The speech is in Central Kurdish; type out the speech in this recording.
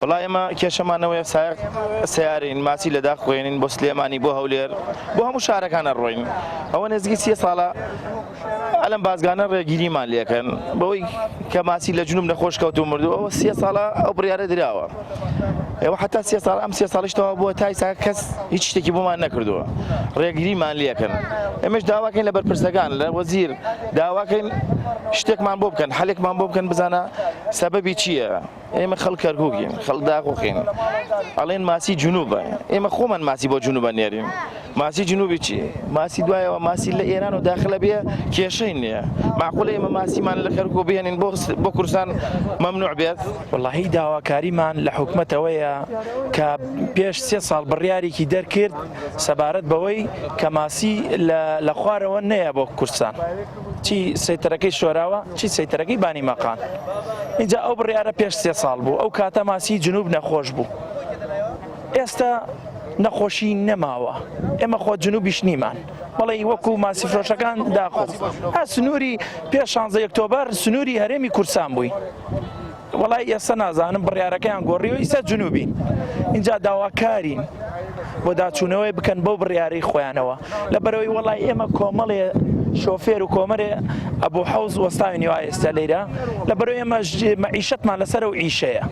وڵای ئێمە کێشەمانەوەی سیارین ماسی لەدا خوێنین بۆ سلێمانی بۆ هەولێر بۆ هەموو شارەکانە ڕۆین ئەوە نزیکی 30 ساڵە ئەلەم بازگانە ڕێگیریمان لێکەن بەوەی کە ماسی لە جنوب نەخۆش کەوت و مردو ئەوە 30 ساڵە ئەو بڕیارە دراوە ئێوە حتا 30 ساڵ ئەم 30 ساڵیشتەوە بووە تا ئێستا کەس هیچ شتێکی بۆمان نەکردووە ڕێگریمان لێکەن ئێمەش داواکەین لە بەرپرسەکان لە وەزیر داواکەین شتێکمان بۆ بکەن حەلێکمان بۆ بکەن بزانە سەبەبی چییە ئێمە خەڵک کەرکووکین خەڵک داخۆخین ئەڵێن ماسی جنوبە ئێمە خۆمان ماسی بۆ جنوبە نێرین ماسی جنوبی چی ماسی دوایەوە ماسی لە ئێران و داخلە بێ کێشەی نییە معقولە ئێمە ماسیمان لە کەرکوو بێنین بۆ کوردستان مەمنوع بێت واللهی داواکاریمان لە حکومەتەوەیە کە پێش 3 ساڵ بڕیارێکی دەرکرد سەبارەت بەوەی کە ماسی لە خوارەوە نەیە بۆ کوردستان چی سەیتەرەکەی شۆراوە چی سەیتەرەکەی بانی مەقان اینجا ئەو بڕیارە پێش 3 ساڵ بوو ئەو کاتە ماسی جنوب نەخۆش بوو ئێستا نەخۆشی نەماوە ئێمە خۆ جنوبیش نیمان بەڵێ وەکو ماسی فرۆشەکان داخۆ سنووری پێش 16 ئۆکتۆبەر سنووری هەرێمی کوردستان بووی وڵای ئێستا نازانم بڕیارەکەیان گۆڕیەوە ئیستا جنوبین اینجا داواکارین بۆ داچوونەوەی بکەن بەو بڕیارەی خۆیانەوە لەبەرەوەی وڵای ئێمە کۆمەڵێ شۆفێر و کۆمەرێ ئەبوو حەوز وەستاوی نیوە ئێستا لێرە لەبەرەوەی ئێمە مەعیشەتمان لەسەر و ئیشەیە